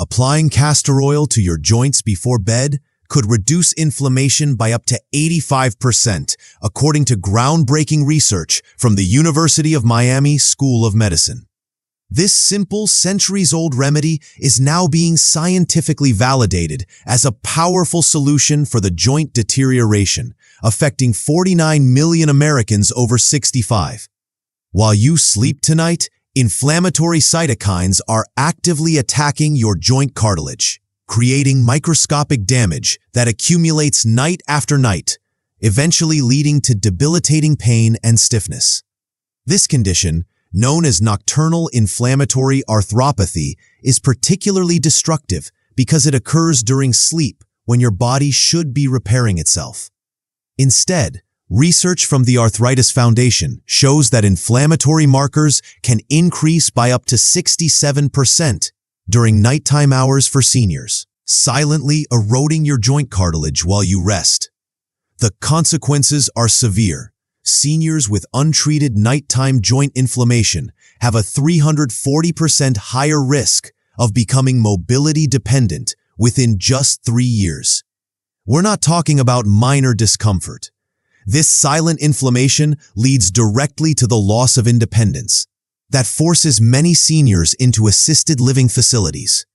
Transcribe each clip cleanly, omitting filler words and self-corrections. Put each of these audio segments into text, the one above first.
Applying castor oil to your joints before bed could reduce inflammation by up to 85%, according to groundbreaking research from the University of Miami School of Medicine. This simple, centuries-old remedy is now being scientifically validated as a powerful solution for the joint deterioration, affecting 49 million Americans over 65. While you sleep tonight, inflammatory cytokines are actively attacking your joint cartilage, creating microscopic damage that accumulates night after night, eventually leading to debilitating pain and stiffness. This condition, known as nocturnal inflammatory arthropathy, is particularly destructive because it occurs during sleep when your body should be repairing itself. Instead, research from the Arthritis Foundation shows that inflammatory markers can increase by up to 67% during nighttime hours for seniors, silently eroding your joint cartilage while you rest. The consequences are severe. Seniors with untreated nighttime joint inflammation have a 340% higher risk of becoming mobility dependent within just 3 years. We're not talking about minor discomfort. This silent inflammation leads directly to the loss of independence that forces many seniors into assisted living facilities.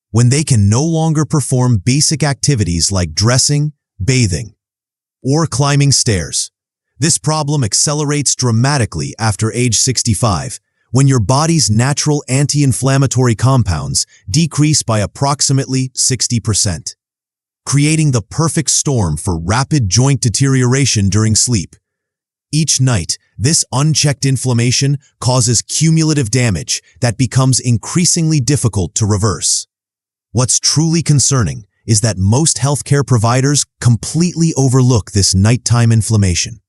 When they can no longer perform basic activities like dressing, bathing, or climbing stairs. This problem accelerates dramatically after age 65, when your body's natural anti-inflammatory compounds decrease by approximately 60%, creating the perfect storm for rapid joint deterioration during sleep. Each night, this unchecked inflammation causes cumulative damage that becomes increasingly difficult to reverse. What's truly concerning is that most healthcare providers completely overlook this nighttime inflammation,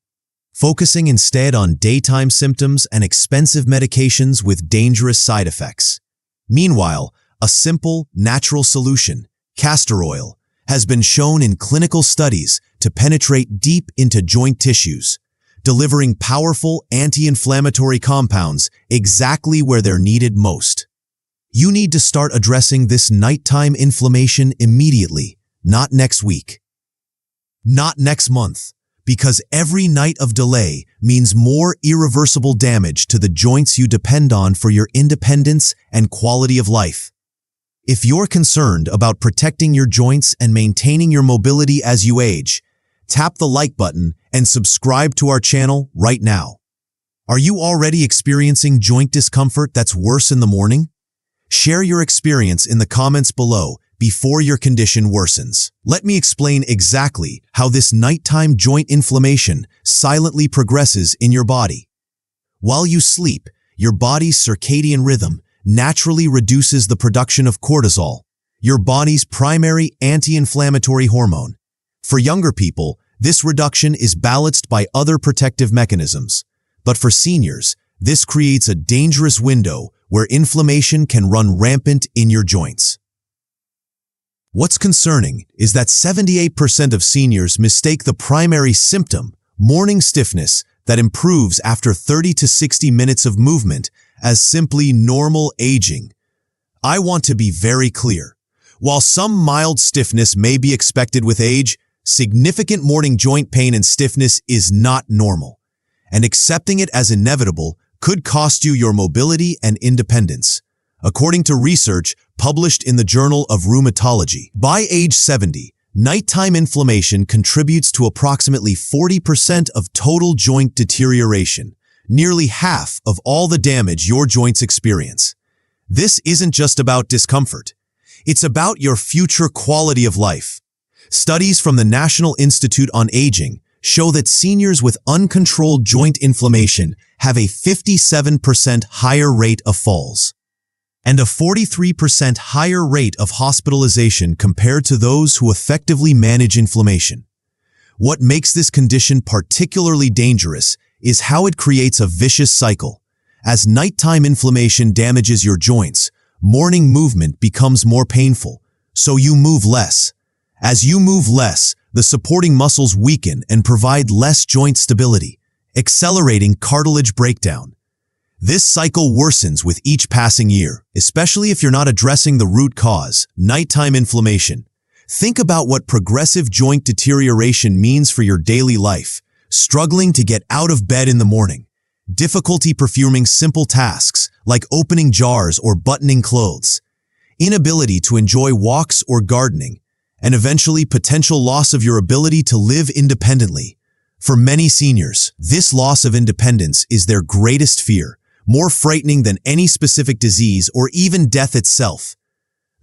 focusing instead on daytime symptoms and expensive medications with dangerous side effects. Meanwhile, a simple, natural solution, castor oil, has been shown in clinical studies to penetrate deep into joint tissues, delivering powerful anti-inflammatory compounds exactly where they're needed most. You need to start addressing this nighttime inflammation immediately, not next week, not next month, because every night of delay means more irreversible damage to the joints you depend on for your independence and quality of life. If you're concerned about protecting your joints and maintaining your mobility as you age, tap the like button and subscribe to our channel right now. Are you already experiencing joint discomfort that's worse in the morning? Share your experience in the comments below before your condition worsens. Let me explain exactly how this nighttime joint inflammation silently progresses in your body. While you sleep, your body's circadian rhythm naturally reduces the production of cortisol, your body's primary anti-inflammatory hormone. For younger people, this reduction is balanced by other protective mechanisms. But for seniors, this creates a dangerous window where inflammation can run rampant in your joints. What's concerning is that 78% of seniors mistake the primary symptom, morning stiffness, that improves after 30 to 60 minutes of movement, as simply normal aging. I want to be very clear. While some mild stiffness may be expected with age, significant morning joint pain and stiffness is not normal, and accepting it as inevitable could cost you your mobility and independence. According to research published in the Journal of Rheumatology, by age 70, nighttime inflammation contributes to approximately 40% of total joint deterioration, nearly half of all the damage your joints experience. This isn't just about discomfort. It's about your future quality of life. Studies from the National Institute on Aging show that seniors with uncontrolled joint inflammation have a 57% higher rate of falls and a 43% higher rate of hospitalization compared to those who effectively manage inflammation. What makes this condition particularly dangerous is how it creates a vicious cycle. As nighttime inflammation damages your joints, morning movement becomes more painful, so you move less. As you move less, the supporting muscles weaken and provide less joint stability, accelerating cartilage breakdown. This cycle worsens with each passing year, especially if you're not addressing the root cause, nighttime inflammation. Think about what progressive joint deterioration means for your daily life. Struggling to get out of bed in the morning. Difficulty performing simple tasks, like opening jars or buttoning clothes. Inability to enjoy walks or gardening. And eventually potential loss of your ability to live independently. For many seniors, this loss of independence is their greatest fear, more frightening than any specific disease or even death itself.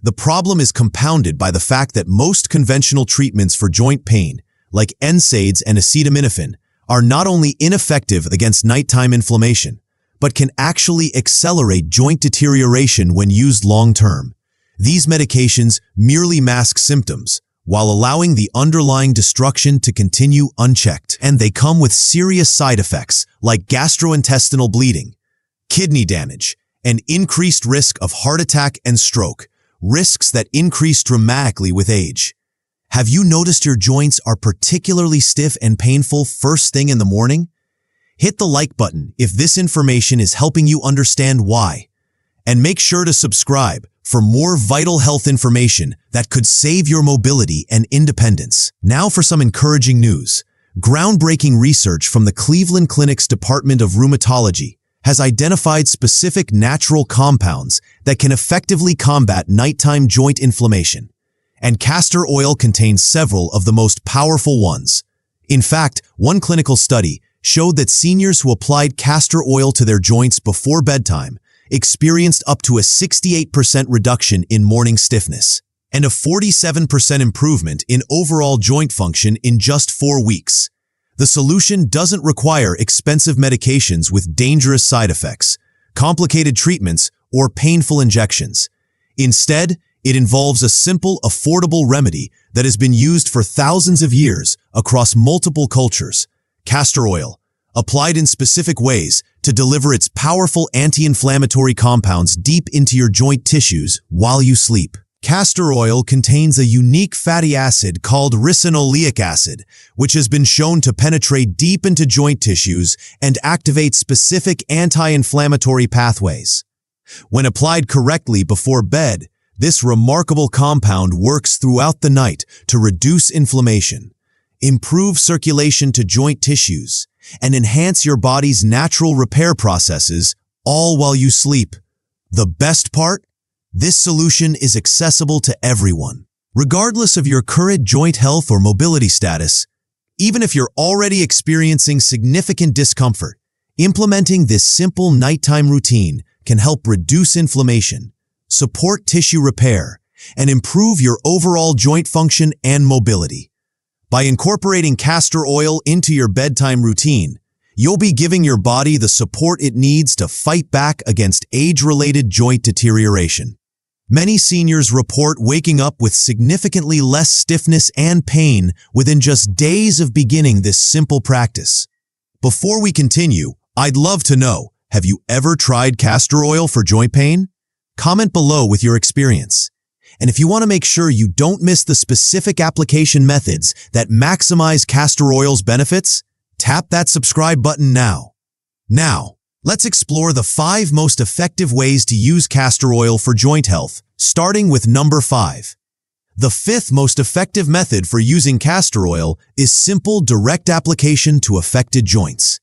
The problem is compounded by the fact that most conventional treatments for joint pain, like NSAIDs and acetaminophen, are not only ineffective against nighttime inflammation, but can actually accelerate joint deterioration when used long-term. These medications merely mask symptoms, while allowing the underlying destruction to continue unchecked, and they come with serious side effects like gastrointestinal bleeding, kidney damage, and increased risk of heart attack and stroke, risks that increase dramatically with age. Have you noticed your joints are particularly stiff and painful first thing in the morning? Hit the like button if this information is helping you understand why. And make sure to subscribe for more vital health information that could save your mobility and independence. Now for some encouraging news. Groundbreaking research from the Cleveland Clinic's Department of Rheumatology has identified specific natural compounds that can effectively combat nighttime joint inflammation. And castor oil contains several of the most powerful ones. In fact, one clinical study showed that seniors who applied castor oil to their joints before bedtime experienced up to a 68% reduction in morning stiffness and a 47% improvement in overall joint function in just 4 weeks. The solution doesn't require expensive medications with dangerous side effects, complicated treatments, or painful injections. Instead, it involves a simple, affordable remedy that has been used for thousands of years across multiple cultures. Castor oil, applied in specific ways to deliver its powerful anti-inflammatory compounds deep into your joint tissues while you sleep. Castor oil contains a unique fatty acid called ricinoleic acid, which has been shown to penetrate deep into joint tissues and activate specific anti-inflammatory pathways. When applied correctly before bed, this remarkable compound works throughout the night to reduce inflammation, improve circulation to joint tissues, and enhance your body's natural repair processes, all while you sleep. The best part? This solution is accessible to everyone, regardless of your current joint health or mobility status. Even if you're already experiencing significant discomfort, implementing this simple nighttime routine can help reduce inflammation, support tissue repair, and improve your overall joint function and mobility. By incorporating castor oil into your bedtime routine, you'll be giving your body the support it needs to fight back against age-related joint deterioration. Many seniors report waking up with significantly less stiffness and pain within just days of beginning this simple practice. Before we continue, I'd love to know, have you ever tried castor oil for joint pain? Comment below with your experience. And if you want to make sure you don't miss the specific application methods that maximize castor oil's benefits, tap that subscribe button now. Now, let's explore the 5 most effective ways to use castor oil for joint health, starting with number 5. The 5th most effective method for using castor oil is simple, direct application to affected joints.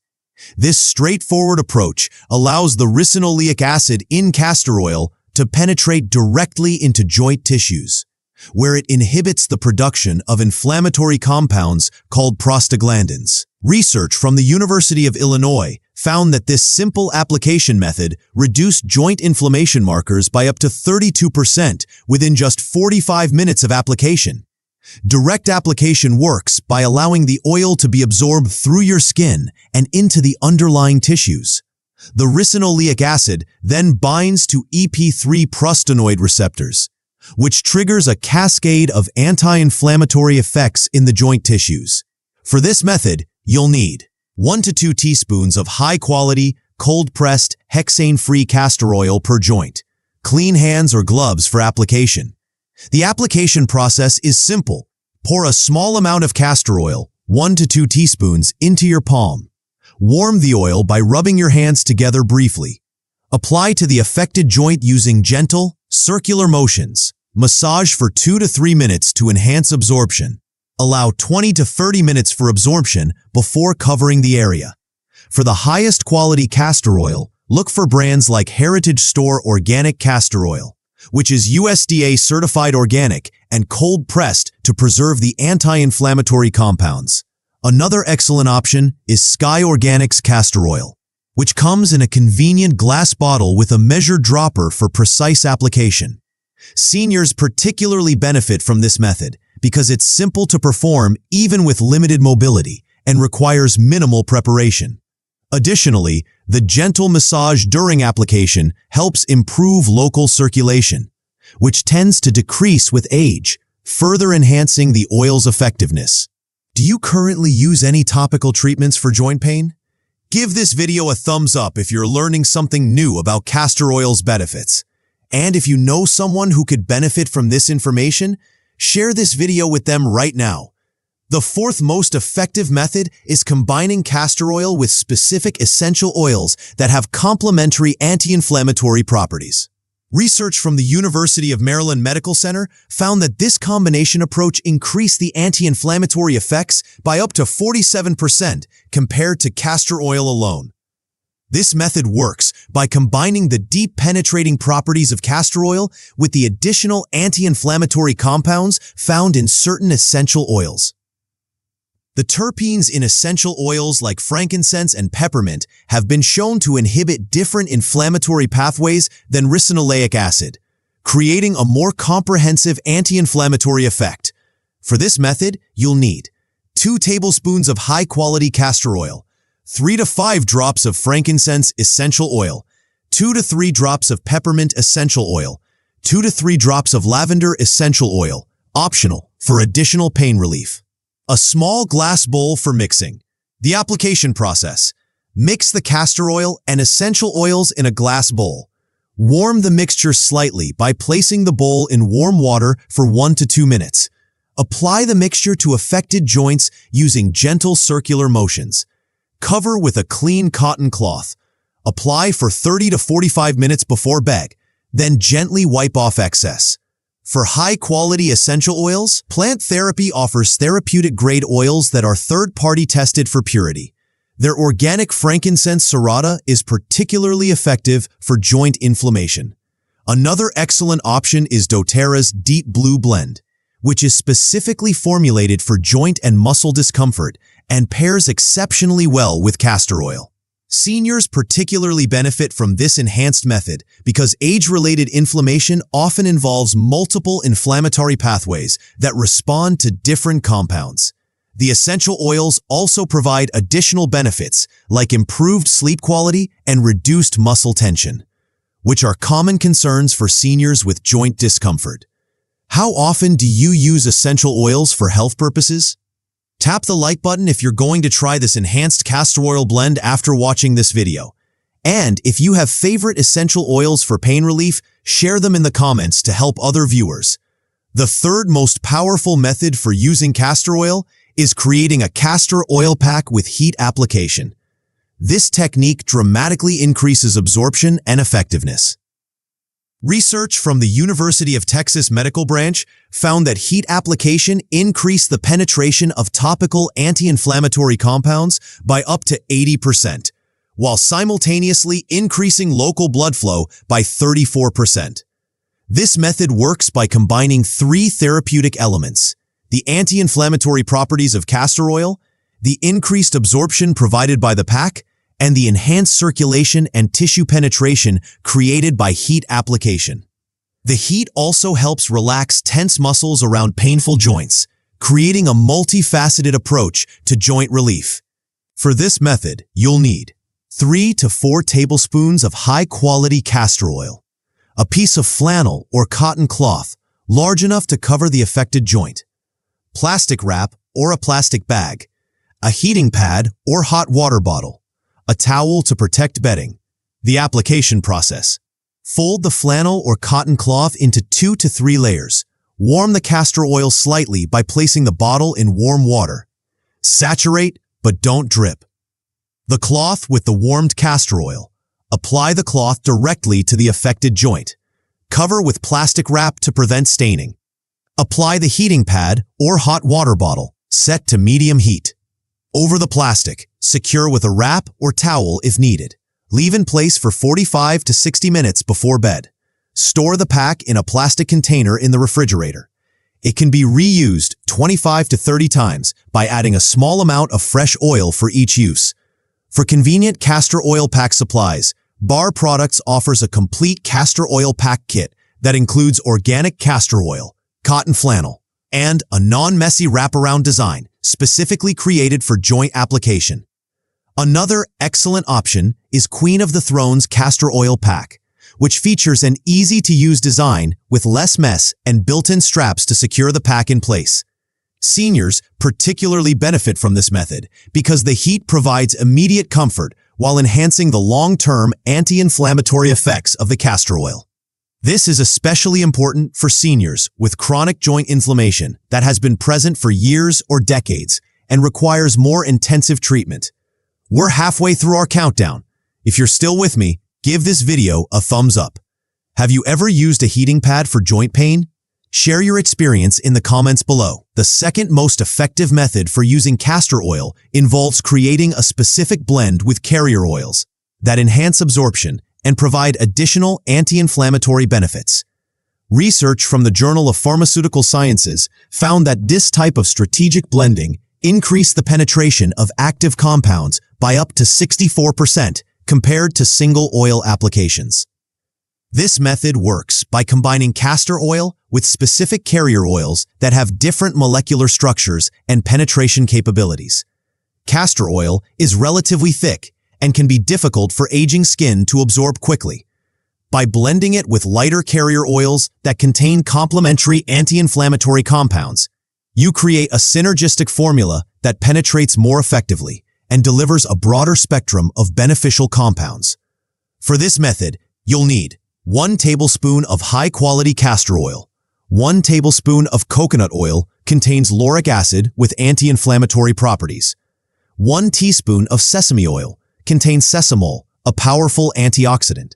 This straightforward approach allows the ricinoleic acid in castor oil to penetrate directly into joint tissues, where it inhibits the production of inflammatory compounds called prostaglandins. Research from the University of Illinois found that this simple application method reduced joint inflammation markers by up to 32% within just 45 minutes of application. Direct application works by allowing the oil to be absorbed through your skin and into the underlying tissues. The ricinoleic acid then binds to EP3 prostanoid receptors, which triggers a cascade of anti-inflammatory effects in the joint tissues. For this method, you'll need 1 to 2 teaspoons of high-quality, cold-pressed, hexane-free castor oil per joint. Clean hands or gloves for application. The application process is simple. Pour a small amount of castor oil, 1 to 2 teaspoons, into your palm. Warm the oil by rubbing your hands together briefly, Apply to the affected joint using gentle, circular motions. Massage for 2 to 3 minutes to enhance absorption. Allow 20 to 30 minutes for absorption before covering the area. For the highest quality castor oil, look for brands like Heritage Store Organic Castor Oil, which is USDA certified organic and cold-pressed to preserve the anti-inflammatory compounds. Another excellent option is Sky Organics Castor Oil, which comes in a convenient glass bottle with a measured dropper for precise application. Seniors particularly benefit from this method because it's simple to perform even with limited mobility and requires minimal preparation. Additionally, the gentle massage during application helps improve local circulation, which tends to decrease with age, further enhancing the oil's effectiveness. Do you currently use any topical treatments for joint pain? Give this video a thumbs up if you're learning something new about castor oil's benefits. And if you know someone who could benefit from this information, share this video with them right now. The fourth most effective method is combining castor oil with specific essential oils that have complementary anti-inflammatory properties. Research from the University of Maryland Medical Center found that this combination approach increased the anti-inflammatory effects by up to 47% compared to castor oil alone. This method works by combining the deep penetrating properties of castor oil with the additional anti-inflammatory compounds found in certain essential oils. The terpenes in essential oils like frankincense and peppermint have been shown to inhibit different inflammatory pathways than ricinoleic acid, creating a more comprehensive anti-inflammatory effect. For this method, you'll need 2 tablespoons of high-quality castor oil, 3 to 5 drops of frankincense essential oil, 2 to 3 drops of peppermint essential oil, 2 to 3 drops of lavender essential oil, optional for additional pain relief. A small glass bowl for mixing. The application process. Mix the castor oil and essential oils in a glass bowl. Warm the mixture slightly by placing the bowl in warm water for 1 to 2 minutes. Apply the mixture to affected joints using gentle circular motions. Cover with a clean cotton cloth. Apply for 30 to 45 minutes before bed, then gently wipe off excess. For high-quality essential oils, Plant Therapy offers therapeutic-grade oils that are third-party tested for purity. Their organic frankincense serrata is particularly effective for joint inflammation. Another excellent option is doTERRA's Deep Blue Blend, which is specifically formulated for joint and muscle discomfort and pairs exceptionally well with castor oil. Seniors particularly benefit from this enhanced method because age-related inflammation often involves multiple inflammatory pathways that respond to different compounds. The essential oils also provide additional benefits like improved sleep quality and reduced muscle tension, which are common concerns for seniors with joint discomfort. How often do you use essential oils for health purposes? Tap the like button if you're going to try this enhanced castor oil blend after watching this video. And if you have favorite essential oils for pain relief, share them in the comments to help other viewers. The third most powerful method for using castor oil is creating a castor oil pack with heat application. This technique dramatically increases absorption and effectiveness. Research from the University of Texas Medical Branch found that heat application increased the penetration of topical anti-inflammatory compounds by up to 80%, while simultaneously increasing local blood flow by 34%. This method works by combining 3 therapeutic elements: the anti-inflammatory properties of castor oil, the increased absorption provided by the pack, and the enhanced circulation and tissue penetration created by heat application. The heat also helps relax tense muscles around painful joints, creating a multifaceted approach to joint relief. For this method, you'll need 3 to 4 tablespoons of high-quality castor oil, a piece of flannel or cotton cloth large enough to cover the affected joint, plastic wrap or a plastic bag, a heating pad or hot water bottle, a towel to protect bedding. The application process. Fold the flannel or cotton cloth into 2 to 3 layers. Warm the castor oil slightly by placing the bottle in warm water. Saturate, but don't drip. The cloth with the warmed castor oil. Apply the cloth directly to the affected joint. Cover with plastic wrap to prevent staining. Apply the heating pad or hot water bottle, set to medium heat. Over the plastic, secure with a wrap or towel if needed. Leave in place for 45 to 60 minutes before bed. Store the pack in a plastic container in the refrigerator. It can be reused 25 to 30 times by adding a small amount of fresh oil for each use. For convenient castor oil pack supplies, Bar Products offers a complete castor oil pack kit that includes organic castor oil, cotton flannel, and a non-messy wraparound design specifically created for joint application. Another excellent option is Queen of the Throne's castor oil pack, which features an easy-to-use design with less mess and built-in straps to secure the pack in place. Seniors particularly benefit from this method because the heat provides immediate comfort while enhancing the long-term anti-inflammatory effects of the castor oil. This is especially important for seniors with chronic joint inflammation that has been present for years or decades and requires more intensive treatment. We're halfway through our countdown. If you're still with me, give this video a thumbs up. Have you ever used a heating pad for joint pain? Share your experience in the comments below. The second most effective method for using castor oil involves creating a specific blend with carrier oils that enhance absorption and provide additional anti-inflammatory benefits. Research from the Journal of Pharmaceutical Sciences found that this type of strategic blending increased the penetration of active compounds by up to 64% compared to single oil applications. This method works by combining castor oil with specific carrier oils that have different molecular structures and penetration capabilities. Castor oil is relatively thick and can be difficult for aging skin to absorb quickly. By blending it with lighter carrier oils that contain complementary anti-inflammatory compounds, you create a synergistic formula that penetrates more effectively and delivers a broader spectrum of beneficial compounds. For this method, you'll need 1 tablespoon of high-quality castor oil. 1 tablespoon of coconut oil contains lauric acid with anti-inflammatory properties. 1 teaspoon of sesame oil contains sesamol, a powerful antioxidant.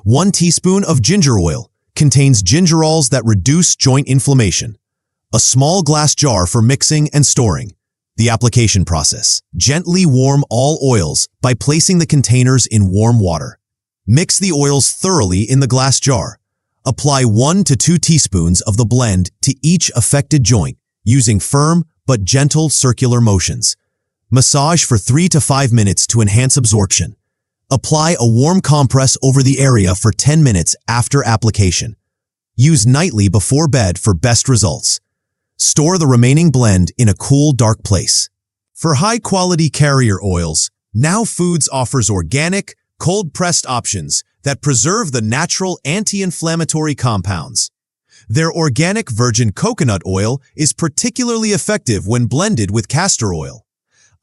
1 teaspoon of ginger oil contains gingerols that reduce joint inflammation. A small glass jar for mixing and storing. The application process. Gently warm all oils by placing the containers in warm water. Mix the oils thoroughly in the glass jar. Apply 1 to 2 teaspoons of the blend to each affected joint, using firm but gentle circular motions. Massage for 3 to 5 minutes to enhance absorption. Apply a warm compress over the area for 10 minutes after application. Use nightly before bed for best results. Store the remaining blend in a cool, dark place. For high-quality carrier oils, Now Foods offers organic, cold-pressed options that preserve the natural anti-inflammatory compounds. Their organic virgin coconut oil is particularly effective when blended with castor oil.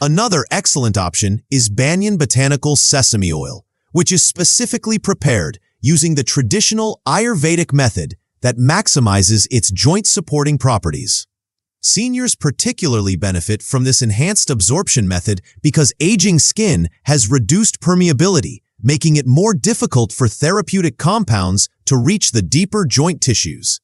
Another excellent option is Banyan Botanical Sesame Oil, which is specifically prepared using the traditional Ayurvedic method that maximizes its joint-supporting properties. Seniors particularly benefit from this enhanced absorption method because aging skin has reduced permeability, making it more difficult for therapeutic compounds to reach the deeper joint tissues.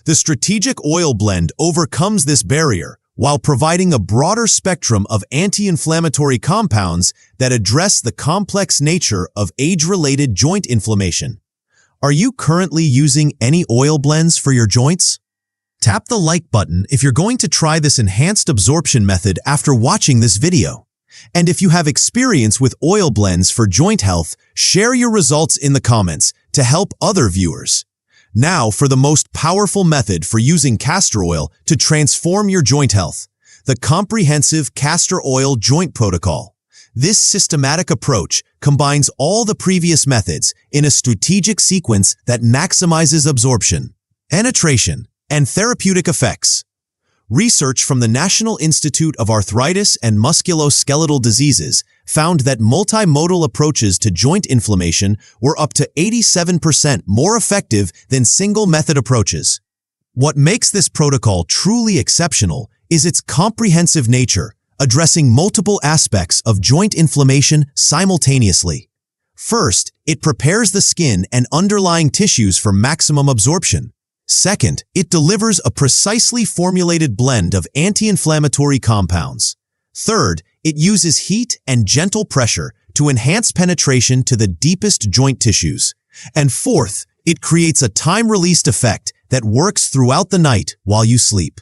The strategic oil blend overcomes this barrier while providing a broader spectrum of anti-inflammatory compounds that address the complex nature of age-related joint inflammation. Are you currently using any oil blends for your joints? Tap the like button if you're going to try this enhanced absorption method after watching this video. And if you have experience with oil blends for joint health, share your results in the comments to help other viewers. Now for the most powerful method for using castor oil to transform your joint health, the comprehensive castor oil joint protocol. This systematic approach combines all the previous methods in a strategic sequence that maximizes absorption, penetration, and therapeutic effects. Research from the National Institute of Arthritis and Musculoskeletal Diseases found that multimodal approaches to joint inflammation were up to 87% more effective than single-method approaches. What makes this protocol truly exceptional is its comprehensive nature, addressing multiple aspects of joint inflammation simultaneously. First, it prepares the skin and underlying tissues for maximum absorption. Second, it delivers a precisely formulated blend of anti-inflammatory compounds. Third, it uses heat and gentle pressure to enhance penetration to the deepest joint tissues. And fourth, it creates a time-released effect that works throughout the night while you sleep.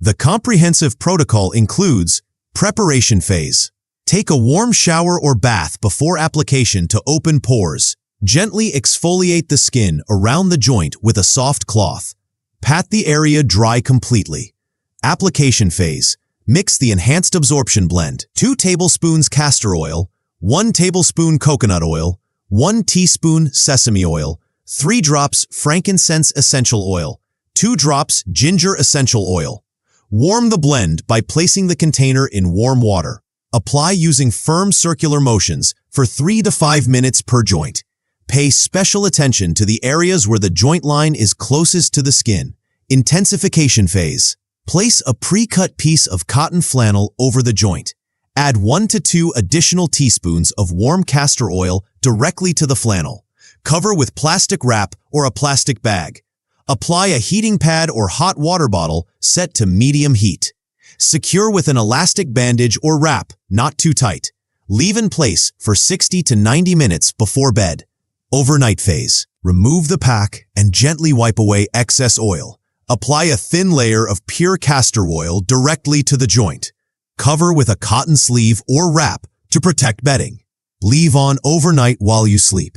The comprehensive protocol includes preparation phase. Take a warm shower or bath before application to open pores. Gently exfoliate the skin around the joint with a soft cloth. Pat the area dry completely. Application phase. Mix the enhanced absorption blend. 2 tablespoons castor oil, 1 tablespoon coconut oil, 1 teaspoon sesame oil, 3 drops frankincense essential oil, 2 drops ginger essential oil. Warm the blend by placing the container in warm water. Apply using firm circular motions for 3 to 5 minutes per joint. Pay special attention to the areas where the joint line is closest to the skin. Intensification phase. Place a pre-cut piece of cotton flannel over the joint. Add 1 to 2 additional teaspoons of warm castor oil directly to the flannel. Cover with plastic wrap or a plastic bag. Apply a heating pad or hot water bottle set to medium heat. Secure with an elastic bandage or wrap, not too tight. Leave in place for 60 to 90 minutes before bed. Overnight phase. Remove the pack and gently wipe away excess oil. Apply a thin layer of pure castor oil directly to the joint. Cover with a cotton sleeve or wrap to protect bedding. Leave on overnight while you sleep.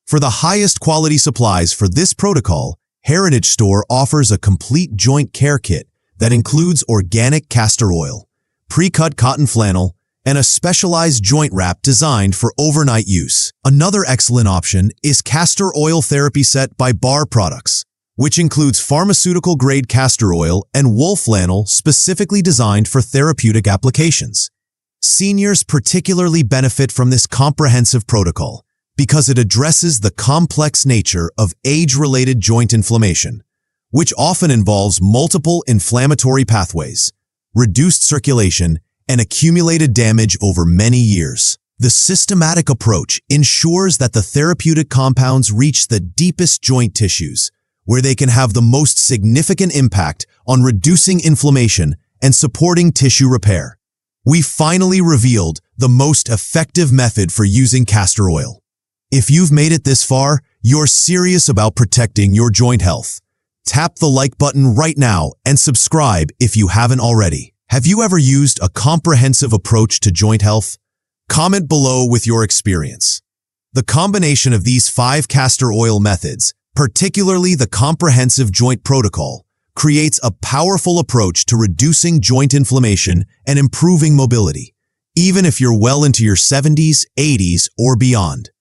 For the highest quality supplies for this protocol, Heritage Store offers a complete joint care kit that includes organic castor oil, pre-cut cotton flannel, and a specialized joint wrap designed for overnight use. Another excellent option is Castor Oil Therapy Set by Bar Products, which includes pharmaceutical-grade castor oil and wool flannel specifically designed for therapeutic applications. Seniors particularly benefit from this comprehensive protocol because it addresses the complex nature of age-related joint inflammation, which often involves multiple inflammatory pathways, reduced circulation, and accumulated damage over many years. The systematic approach ensures that the therapeutic compounds reach the deepest joint tissues, where they can have the most significant impact on reducing inflammation and supporting tissue repair. We finally revealed the most effective method for using castor oil. If you've made it this far, you're serious about protecting your joint health. Tap the like button right now and subscribe if you haven't already. Have you ever used a comprehensive approach to joint health? Comment below with your experience. The combination of these 5 castor oil methods, particularly the comprehensive joint protocol, creates a powerful approach to reducing joint inflammation and improving mobility, even if you're well into your 70s, 80s, or beyond.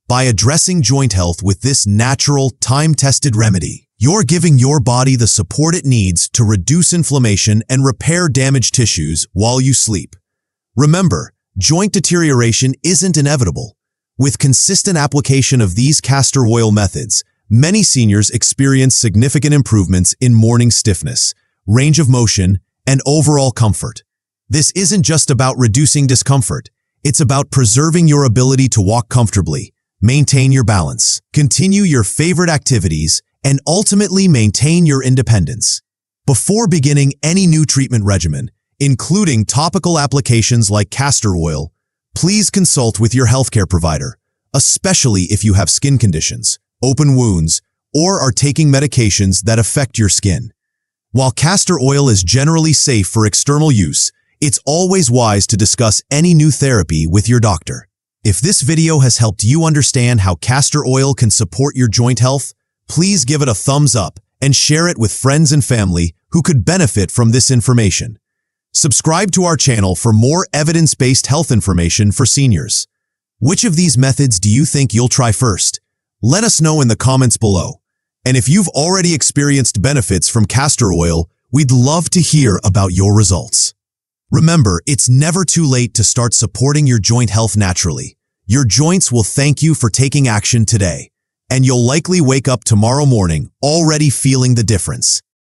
By addressing joint health with this natural, time-tested remedy, you're giving your body the support it needs to reduce inflammation and repair damaged tissues while you sleep. Remember, joint deterioration isn't inevitable. With consistent application of these castor oil methods, many seniors experience significant improvements in morning stiffness, range of motion, and overall comfort. This isn't just about reducing discomfort. It's about preserving your ability to walk comfortably, maintain your balance, continue your favorite activities, and ultimately maintain your independence. Before beginning any new treatment regimen, including topical applications like castor oil, please consult with your healthcare provider, especially if you have skin conditions, open wounds, or are taking medications that affect your skin. While castor oil is generally safe for external use, it's always wise to discuss any new therapy with your doctor. If this video has helped you understand how castor oil can support your joint health, please give it a thumbs up and share it with friends and family who could benefit from this information. Subscribe to our channel for more evidence-based health information for seniors. Which of these methods do you think you'll try first? Let us know in the comments below. And if you've already experienced benefits from castor oil, we'd love to hear about your results. Remember, it's never too late to start supporting your joint health naturally. Your joints will thank you for taking action today, and you'll likely wake up tomorrow morning already feeling the difference.